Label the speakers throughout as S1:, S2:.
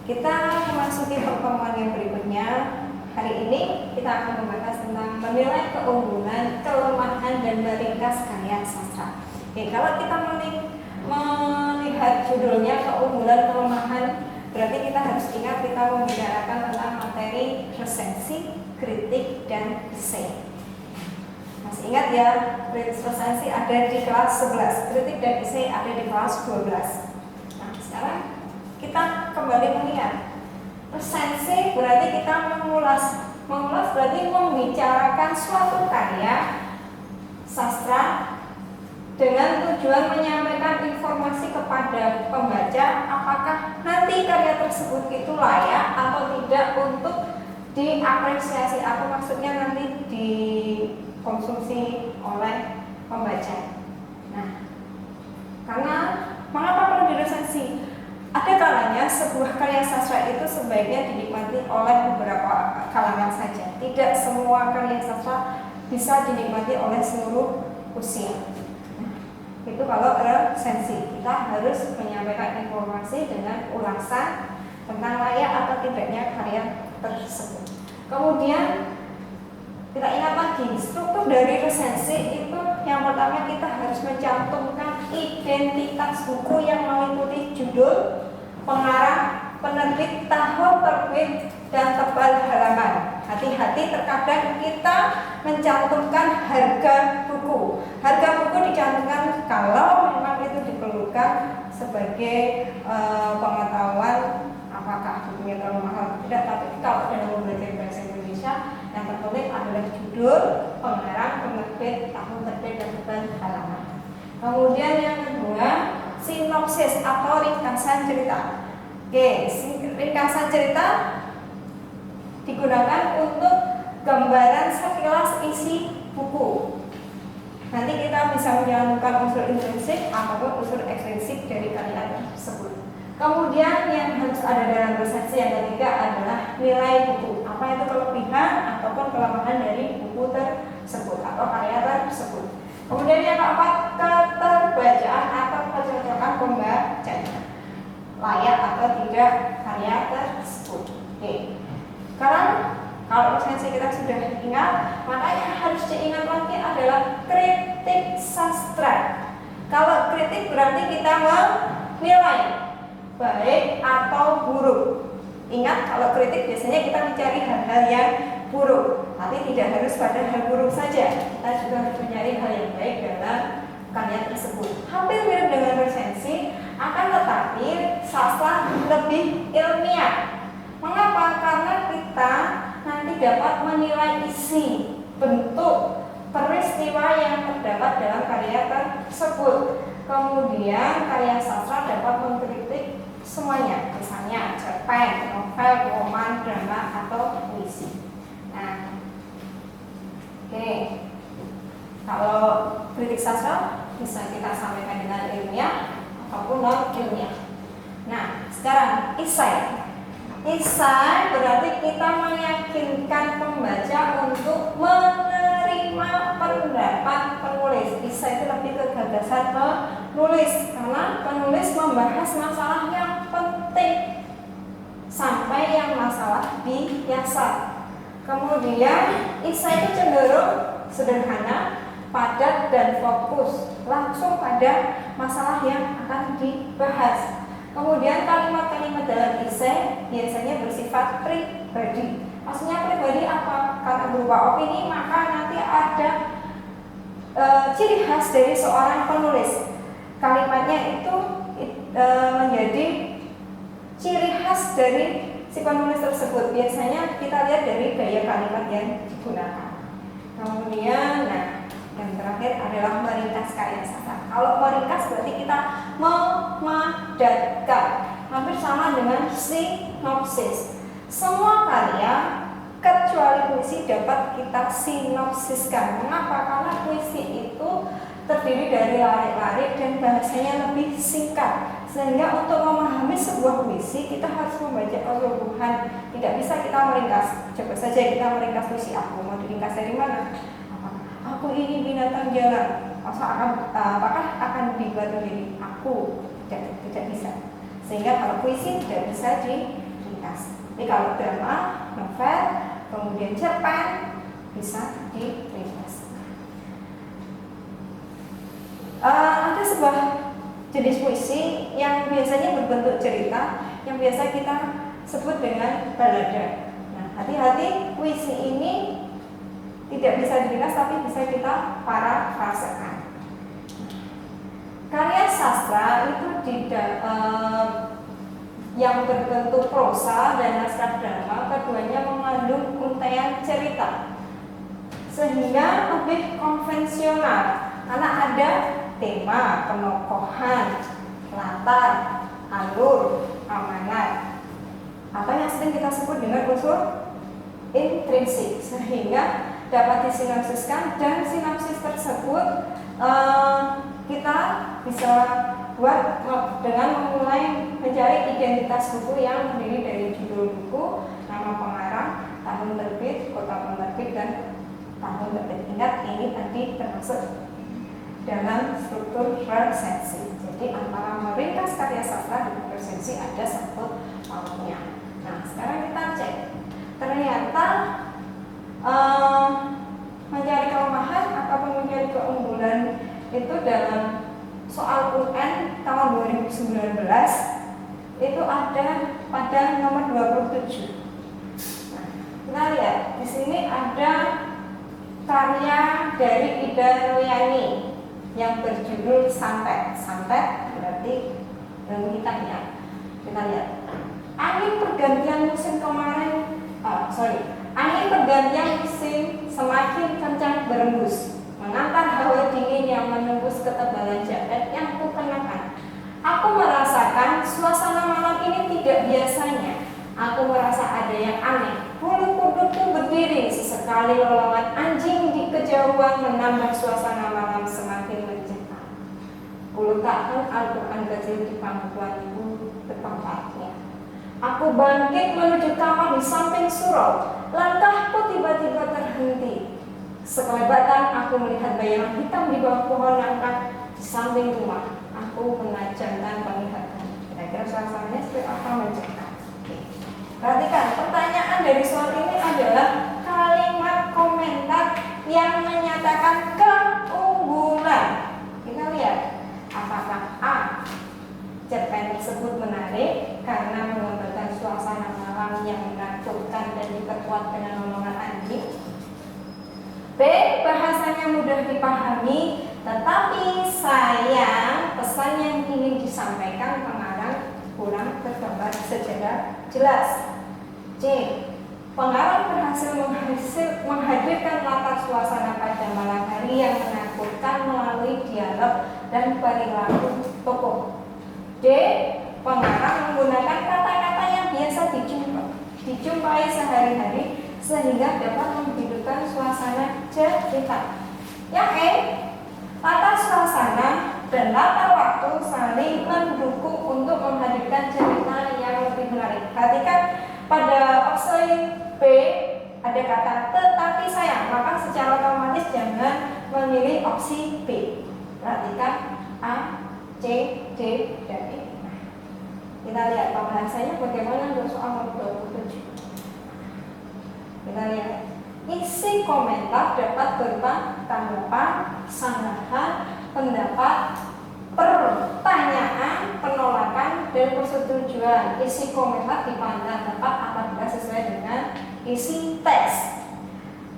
S1: Kita memasuki pertemuan yang berikutnya. Hari ini kita akan membahas tentang menilai keunggulan, kelemahan, dan meringkas karya sastra. Oke, kalau kita melihat judulnya keunggulan, kelemahan, berarti kita harus ingat kita membicarakan tentang materi resensi, kritik, dan esai. Masih ingat ya, resensi ada di kelas 11, kritik dan esai ada di kelas 12. Nah, sekarang kita kembali mengingat resensi berarti kita mengulas berarti membicarakan suatu karya sastra dengan tujuan menyampaikan informasi kepada pembaca apakah nanti karya tersebut itu layak atau tidak untuk diapresiasi atau maksudnya nanti dikonsumsi oleh pembaca. Nah, karena mengapa perlu diresensi? Ada kalanya sebuah karya sastra itu sebaiknya dinikmati oleh beberapa kalangan saja. Tidak semua karya sastra bisa dinikmati oleh seluruh usia. Itu kalau resensi, kita harus menyampaikan informasi dengan ulasan tentang layak atau tidaknya karya tersebut. Kemudian kita ingat lagi, struktur dari resensi itu yang pertama kita harus mencantumkan identitas buku yang meliputi judul, pengarang, penerbit, tahun terbit, dan tebal halaman. Hati-hati terkadang kita mencantumkan harga buku. Harga buku dicantumkan kalau memang itu diperlukan sebagai pengetahuan apakah bukunya terlalu mahal atau tidak. Tapi kalau dalam belajar bahasa Indonesia yang tertulis adalah judul, pengarang, penerbit, tahun terbit, dan tebal halaman. Kemudian yang kedua, sinopsis atau ringkasan cerita. Oke, ringkasan cerita digunakan untuk gambaran sekilas isi buku. Nanti kita bisa menyambungkan unsur intrinsik ataupun unsur ekstrinsik dari karya tersebut. Kemudian yang harus ada dalam resensi yang ketiga adalah nilai buku. Apa itu kelebihan ataupun kelemahan dari buku tersebut atau karya tersebut. Kemudian yang keempat, keterbacaan atau kecocokan pembacanya. Layak atau tidak karya tersebut. Oke. Sekarang kalau resensi kita sudah ingat, maka yang harus diingat lagi adalah kritik sastra. Kalau kritik berarti kita menilai baik atau buruk. Ingat, kalau kritik biasanya kita mencari hal-hal yang buruk, tapi tidak harus pada hal buruk saja. Kita juga harus mencari hal yang baik dalam karya tersebut. Hampir mirip dengan resensi, akan tetapi sastra lebih ilmiah. Mengapa? Karena kita nanti dapat menilai isi, bentuk, peristiwa yang terdapat dalam karya tersebut. Kemudian karya sastra dapat mengkritik semuanya, misalnya cerpen, novel, roman, drama, atau puisi. Nah, oke. Kalau kritik sastra bisa kita sampaikan dengan ilmiah ataupun non ilmiah. Nah, sekarang esai. Esai berarti kita meyakinkan pembaca untuk menerima pendapat penulis. Esai itu lebih ke gagasan penulis, karena penulis membahas masalah yang penting sampai yang masalah biasa. Kemudian esai itu cenderung sederhana, padat, dan fokus langsung pada masalah yang akan dibahas. Kemudian kalimat-kalimat dalam esai biasanya bersifat pribadi. Maksudnya pribadi apa? Karena berupa opini, maka nanti ada ciri khas dari seorang penulis. Kalimatnya itu menjadi ciri khas dari si penulis tersebut. Biasanya kita lihat dari gaya kalimat yang digunakan. Kemudian, yang terakhir adalah meringkas karya sastra. Kalau meringkas berarti kita memadatkan, hampir sama dengan sinopsis. Semua karya kecuali puisi dapat kita sinopsiskan. Mengapa? Karena puisi itu terdiri dari larik-larik dan bahasanya lebih singkat. Sehingga untuk memahami sebuah puisi kita harus membaca keseluruhan. Tidak bisa kita meringkas. Coba saja kita meringkas puisi aku. Mau diringkas dari mana? Aku ini binatang jalan. Apakah akan dibuat menjadi aku? Tidak bisa. Sehingga kalau puisi tidak bisa Jadi kalau drama, novel, kemudian cerpen bisa direalisasikan. Ada sebuah jenis puisi yang biasanya berbentuk cerita yang biasa kita sebut dengan balada. Nah, hati-hati, puisi ini tidak bisa diringkas tapi bisa kita parafrasekan. Karya sastra itu yang berbentuk prosa dan naskah drama, keduanya mengandung untaian cerita sehingga lebih konvensional karena ada tema, penokohan, latar, alur, amanat, atau yang sering kita sebut dengan unsur intrinsik, sehingga dapat disinopsiskan dan sinopsis tersebut kita bisa buat dengan memulai mencari identitas buku yang terdiri dari judul buku, nama pengarang, tahun terbit, kota penerbit, dan tahun terbit. Ingat, ini tadi termasuk dalam struktur resensi. Jadi antara meringkas karya sastra dan resensi ada satu tahunnya. Nah, sekarang kita cek. Ternyata mencari kelemahan ataupun mencari keunggulan itu dalam soal UN tahun 2019 itu ada pada nomor 27. Nah, kita lihat di sini ada karya dari Ida Royani yang berjudul Santet. Santet berarti ilmu hitam ya. Kita lihat. Angin pergantian musim semakin kencang berembus, mengantar hawa dingin yang menembus ketebalan jaket yang kukenakan. Aku merasakan suasana malam ini tidak biasanya. Aku merasa ada yang aneh. Bulu kudukku berdiri, sesekali lolongan anjing di kejauhan menambah suasana malam semakin mencekam. Kuletakkan Al-Quran kecil di pangkuanku tempatnya. Aku bangkit menuju kamar di samping surau. Langkahku tiba-tiba terhenti. Sekelebatan aku melihat bayangan hitam di bawah pohon nangka di samping rumah. Aku menajamkan penglihatan. Kira-kira suasananya seperti apa mencekam. Perhatikan, pertanyaan dari soal ini adalah kalimat komentar yang menyatakan keunggulan. Kita lihat, apakah A, cerpen tersebut menarik karena menggambarkan suasana malam yang menakutkan dan diperkuat dengan lolongan anjing. B, bahasanya mudah dipahami, tetapi sayang pesan yang ingin disampaikan pengarang kurang tergambar secara jelas. C, pengarang berhasil menghadirkan latar suasana pada malam hari yang menakutkan melalui dialog dan perilaku tokoh. D, pengarang menggunakan kata-kata yang biasa dijumpai sehari-hari sehingga dapat menghidupkan suasana cerita. Yang E, latar suasana dan latar waktu saling mendukung untuk menghadirkan cerita yang lebih menarik. Perhatikan pada opsi B ada kata tetapi sayang, maka secara otomatis jangan memilih opsi B. Perhatikan A, C, D, dan E. Kita lihat pembahasannya bagaimana untuk soal nomor 27. Kita lihat. Isi komentar dapat berupa tanggapan, sanggahan, pendapat, pertanyaan, penolakan, dan persetujuan. Isi komentar dipandang dapat apabila sesuai dengan isi teks.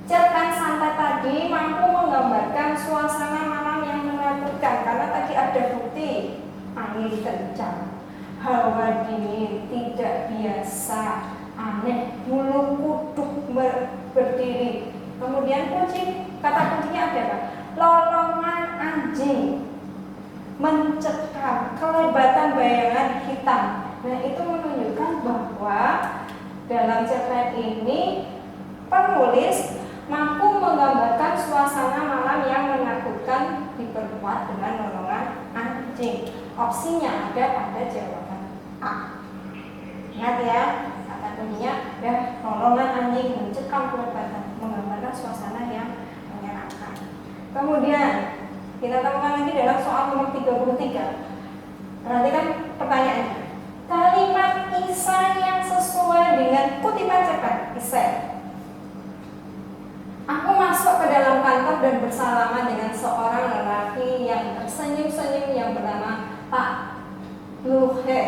S1: Cerpen santai tadi mampu menggambarkan suasana malam yang menakutkan karena tadi ada bukti angin kencang, hawa dingin tidak biasa, aneh, bulu kuduk berdiri. Kemudian kata kuncinya ada apa? Lolongan anjing, mencekam, kelebatan bayangan hitam. Nah, itu menunjukkan bahwa dalam cerpen ini penulis mampu menggambarkan suasana malam yang menakutkan diperkuat dengan lolongan anjing. Opsinya ada pada jawaban A. Ingat ya, kata kuncinya ada lolongan anjing, mencekam, kelebatan, menggambarkan suasana yang menyenangkan. Kemudian kita temukan lagi dalam soal nomor 33. Perhatikan pertanyaannya. Kalimat kisah yang sesuai dengan Indonesia. Aku masuk ke dalam kantor dan bersalaman dengan seorang lelaki yang tersenyum-senyum yang bernama Pak Luhe.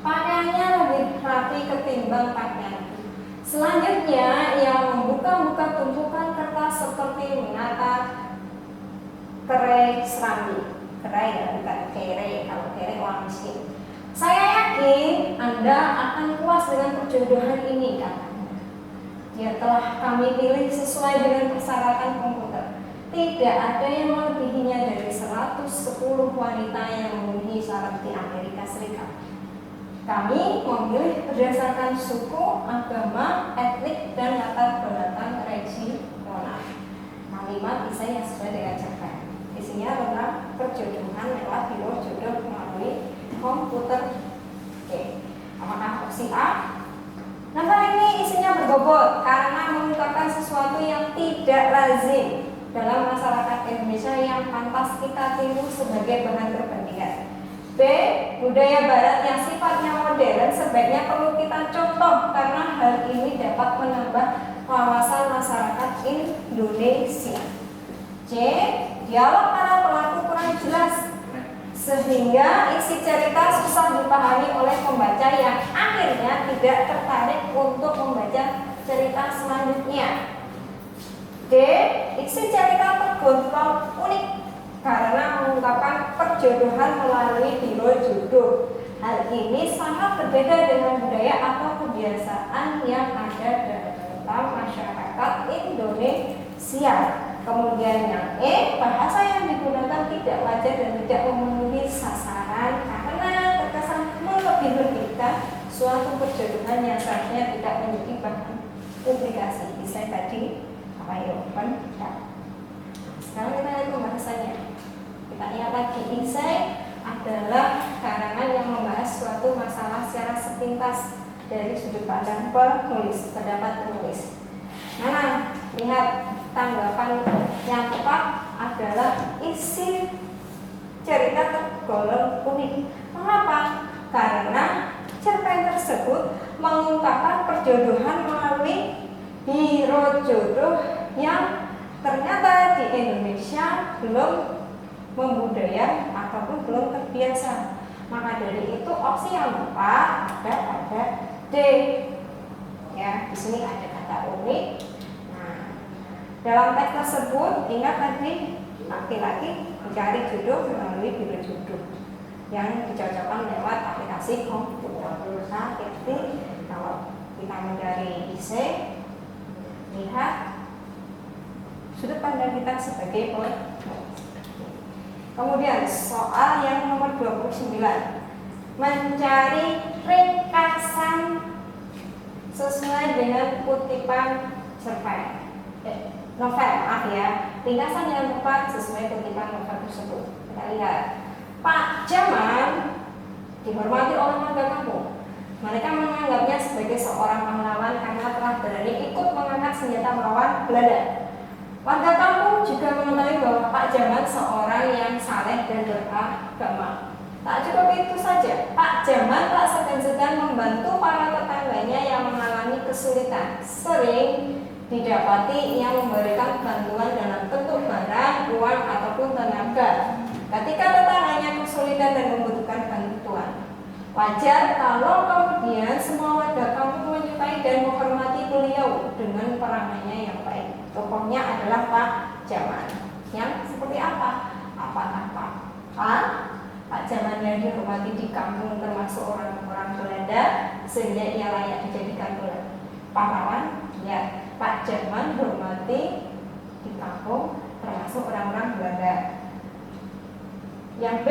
S1: Pakaiannya lebih rapi ketimbang pakaianku. Selanjutnya, ia membuka-buka tumpukan kertas seperti menata kerai serambi. Kerai ya, bukan kere. Kalau kere orang miskin. Saya yakin Anda akan puas dengan perjodohan ini, katanya. Dia telah kami pilih sesuai dengan persyaratan komputer. Tidak ada yang melebihinya dari 110 wanita yang memenuhi syarat di Amerika Serikat. Kami memilih berdasarkan suku, agama, etnik, dan latar belakang regional. Kalimat isai yang sesuai dengan cerpen. Isinya tentang perjodohan lewat biro jodoh melalui komputer. Oke, apakah opsi A? Nah, ini isinya berbobot karena mengungkapkan sesuatu yang tidak lazim dalam masyarakat Indonesia yang pantas kita tiru sebagai bahan perbandingan. B. Budaya barat yang sifatnya modern sebaiknya perlu kita contoh karena hal ini dapat menambah wawasan masyarakat Indonesia. C. Dialog para pelaku kurang jelas sehingga isi cerita susah dipahami oleh pembaca yang akhirnya tidak tertarik untuk membaca cerita selanjutnya. D. Isi cerita tergontrol unik karena mengungkapkan perjodohan melalui biro jodoh. Hal ini sangat berbeda dengan budaya atau kebiasaan yang ada dalam masyarakat Indonesia. Kemudian yang E, bahasa yang digunakan tidak wajar dan tidak memenuhi sasaran karena terkesan melebih-lebihkan suatu perjodohan yang seharusnya tidak menjadi bahan publikasi. Bisa tadi apa ya? Sekarang kita lihat pembahasannya. Kita ingat lagi, esai adalah karangan yang membahas suatu masalah secara sepintas dari sudut pandang penulis, pendapat penulis. Nah, lihat tanggapan yang tepat adalah isi cerita tergolong unik. Mengapa? Karena cerpen tersebut mengungkapkan perjodohan melalui biro jodoh yang ternyata di Indonesia belum membudaya ataupun belum terbiasa. Maka dari itu opsi yang tepat ada pada D. Ya, di sini ada kata unik. Dalam teks tersebut, ingat tadi laki-laki mencari jodoh melalui biro jodoh yang dicocokkan lewat aplikasi komputer. Nah, jadi kalau kita mencari isi, lihat sudut pandang kita sebagai penulis. Kemudian soal yang nomor 29, mencari ringkasan sesuai dengan kutipan cerpen. Novel, maaf ya, ringkasan yang tepat sesuai kutipan novel tersebut. Kita lihat, Pak Jaman dihormati oleh warga kampung. Mereka menganggapnya sebagai seorang pahlawan karena telah berani ikut mengangkat senjata melawan Belanda. Warga kampung juga mengetahui bahwa Pak Jaman seorang yang saleh dan beragama. Tak cukup itu saja, Pak Jaman tak segan-segan membantu para tetangganya yang mengalami kesulitan. Sering didapati yang memberikan bantuan dalam bentuk barang, uang, ataupun tenaga ketika tetangganya kesulitan dan membutuhkan bantuan. Wajar kalau kemudian semua warga kampung menyukai dan menghormati beliau dengan perangannya yang baik. Tokohnya adalah Pak Jaman. Yang seperti apa? Apakah Pak Jaman yang dihormati di kampung termasuk orang-orang Belanda sehingga ia layak dijadikan pahlawan? Ya. Pak Jaman dihormati di kampung termasuk orang-orang Belanda. Yang B,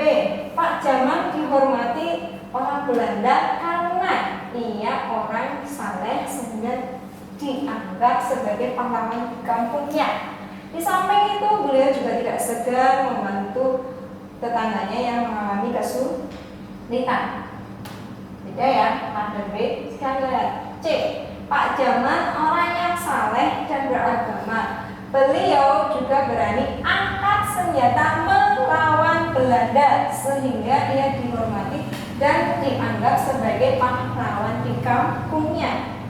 S1: Pak Jaman dihormati orang Belanda karena ia orang saleh sehingga dianggap sebagai pahlawan di kampungnya. Di samping itu beliau juga tidak segan membantu tetangganya yang mengalami kesulitan. Beda ya, A dan B. Sekarang lihat C, Pak Jaman orang yang saleh dan beragama. Beliau juga berani angkat senjata melawan Belanda sehingga ia dihormati dan dianggap sebagai pahlawan di kampungnya.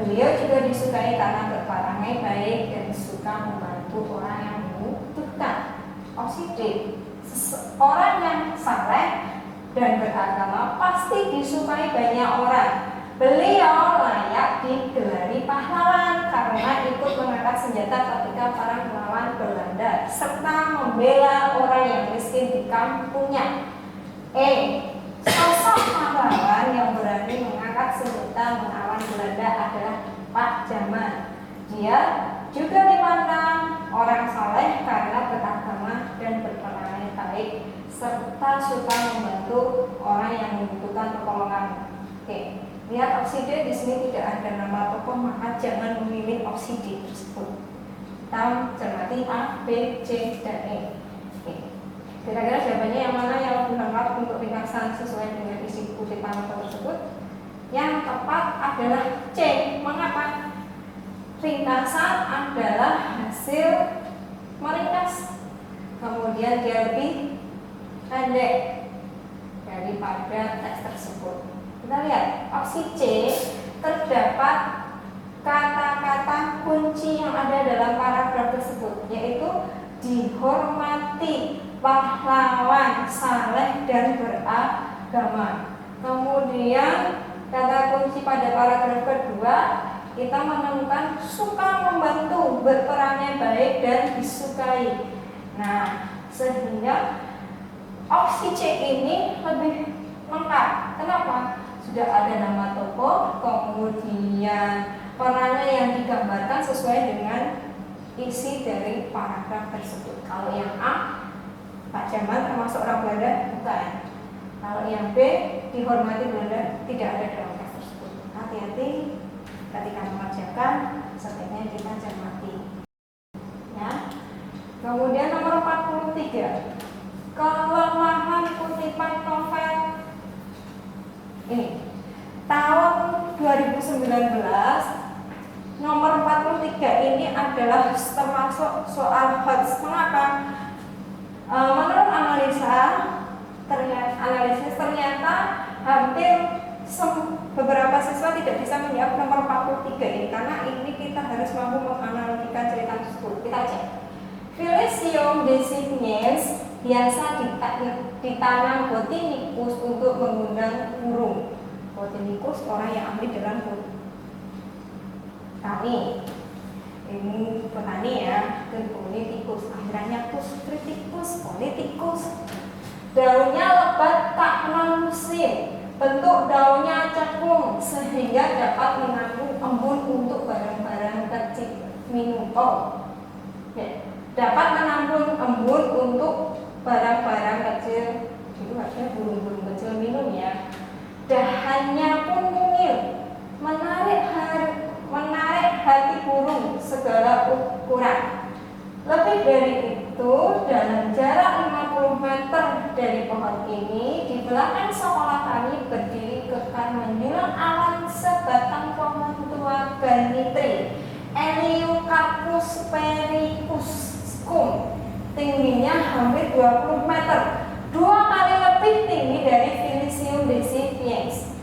S1: Beliau juga disukai karena berperangai baik dan suka membantu orang yang membutuhkan. Oksidik, orang yang saleh dan beragama pasti disukai banyak orang. Beliau layak digelari pahlawan karena ikut mengangkat senjata ketika para melawan Belanda serta membela orang yang miskin di kampungnya. Sosok pahlawan yang berani mengangkat senjata melawan Belanda adalah Pak Jamal. Dia juga dipandang orang saleh karena beragama dan berperangai baik serta suka membantu orang yang membutuhkan pertolongan. Lihat oksida di sini tidak ada nama tokoh, maka jangan memilih oksida tersebut. Kita cermati A, B, C, dan E. Kira-kira jawabannya yang mana yang lebih lengkap untuk ringkasan sesuai dengan isi kutipan tersebut? Yang tepat adalah C. Mengapa? Ringkasan adalah hasil meringkas, kemudian dia lebih pendek daripada teks tersebut. Kita lihat opsi C, terdapat kata-kata kunci yang ada dalam paragraf tersebut, yaitu dihormati, pahlawan, saleh, dan beragama. Kemudian kata kunci pada paragraf kedua, kita menemukan suka membantu, berperangai baik, dan disukai. Nah, sehingga opsi C ini lebih lengkap. Kenapa? Sudah ada nama tokoh, kemudian perannya yang digambarkan sesuai dengan isi dari paragraf tersebut. Kalau yang A, Pak Jamal termasuk orang Belanda, bukan. Kalau yang B, dihormati Belanda, tidak ada dalam teks tersebut. Hati-hati ketika mengerjakan, sebaiknya kita cermati. Ya. Kemudian nomor 43, kelemahan kutipan novel ini tahun 2019 nomor 43 ini adalah termasuk soal HOTS. Mengapa? Menurut analisis ternyata hampir beberapa siswa tidak bisa menjawab nomor 43 ini karena ini kita harus mampu menganalisa cerita tersebut. Kita cek. Phylicium decipiens biasa ditanam botanikus untuk mengundang burung. Botanikus orang yang ahli dalam botani, ilmu botani ya, dan politikus. Akhirnya kritikus, politikus. Daunnya lebat tak kenal musim, bentuk daunnya cekung sehingga dapat menampung embun untuk barang-barang kecil minum. Dapat menampung embun untuk barang-barang kecil, itu artinya burung-burung kecil minum ya. Dahannya pun mungil, menarik hati burung segala ukuran. Lebih dari itu, dalam jarak 50 meter dari pohon ini, di belakang sekolah kami berdiri kekar menjulang awan sebatang pohon tua Ganitri, Eleucarpus pericuscum. Tingginya hampir 20 meter, 2 kali lebih tinggi dari Phylicium decipiens.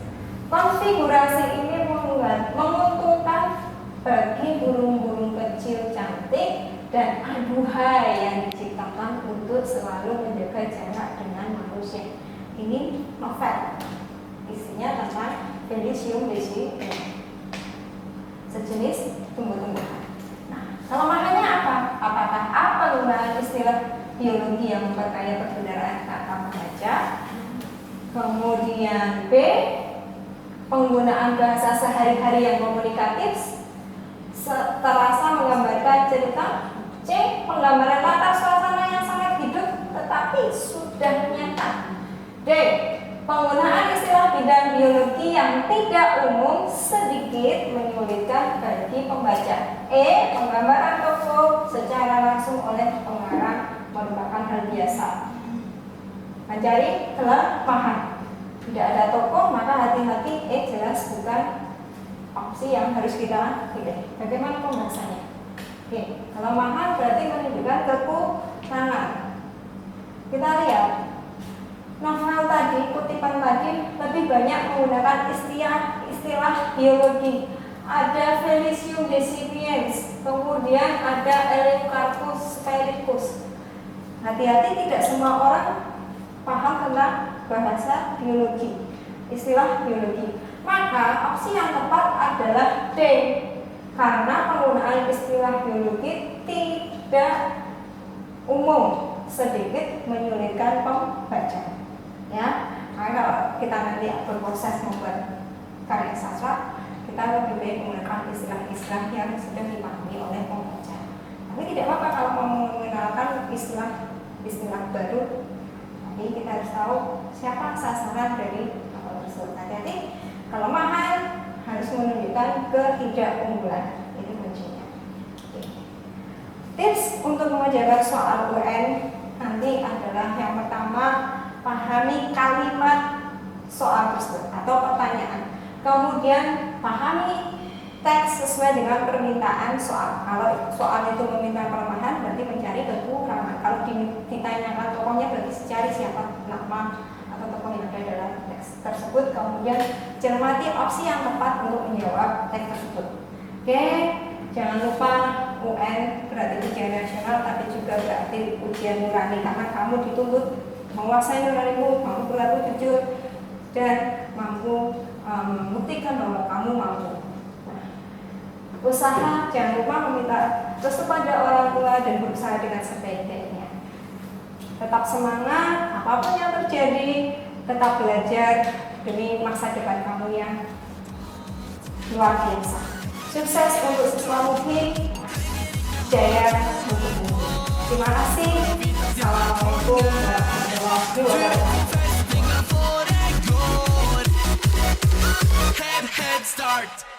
S1: Konfigurasi ini menguntungkan bagi burung-burung kecil cantik dan aduhai yang diciptakan untuk selalu menjaga jarak dengan manusia. Ini novel, isinya tentang Phylicium decipiens, sejenis tumbuh-tumbuhan. Kelemahannya apa? Apakah A, penggunaan istilah biologi yang memperkaya perbendaharaan kata membaca? Kemudian B, penggunaan bahasa sehari-hari yang komunikatif terasa menggambarkan cerita. C, penggambaran latar suasana yang sangat hidup tetapi sudah nyata. D, penggunaan istilah bidang biologi yang tidak umum sedikit menyulitkan bagi pembaca. E, penggambaran tokoh secara langsung oleh pengarang merupakan hal biasa. Mencari kelemahan. Tidak ada tokoh, maka hati-hati. Jelas bukan opsi yang harus kita pilih. Bagaimana pembahasannya? Oke, kelemahan berarti menunjukkan kekurangan. Kita lihat. Novel tadi, kutipan tadi lebih banyak menggunakan istilah biologi. ada Felicium decipiens, kemudian ada Eleucarpus sphaericus. Hati-hati, tidak semua orang paham tentang bahasa biologi, istilah biologi. Maka opsi yang tepat adalah D, karena penggunaan istilah biologi tidak umum, sedikit menyulitkan pembaca. Ya, karena kalau kita nanti berproses membuat karya sastra, kita lebih baik menggunakan istilah-istilah yang sudah dipahami oleh pembaca. Tapi tidak apa-apa kalau mau mengenalkan istilah baru, tapi kita harus tahu siapa sasaran dari novel tersebut. Hati-hati, kelemahan harus menunjukkan ketidakunggulan, itu kuncinya. Tips untuk mengerjakan soal UN nanti adalah yang pertama, pahami kalimat soal tersebut atau pertanyaan. Kemudian pahami teks sesuai dengan permintaan soal. Kalau soal itu meminta kelemahan, berarti mencari kekurangan. Kalau ditanyakan tokohnya, berarti cari siapa nama atau tokoh yang ada dalam teks tersebut. Kemudian cermati opsi yang tepat untuk menjawab teks tersebut. Oke, jangan lupa UN berarti ujian nasional, tapi juga berarti ujian nurani, karena kamu dituntut menguasai nuranimu, mampu berlaku jujur, dan mampu membuktikan bahwa kamu mampu. Usaha, jangan lupa meminta restu pada orang tua dan berusaha dengan sebaik-baiknya. Tetap semangat, apapun yang terjadi, tetap belajar demi masa depan kamu yang luar biasa. Sukses untuk siswa Muhi, jaya untuk Muhi. Terima kasih. Assalamualaikum warahmatullahi wabarakatuh.
S2: Head start.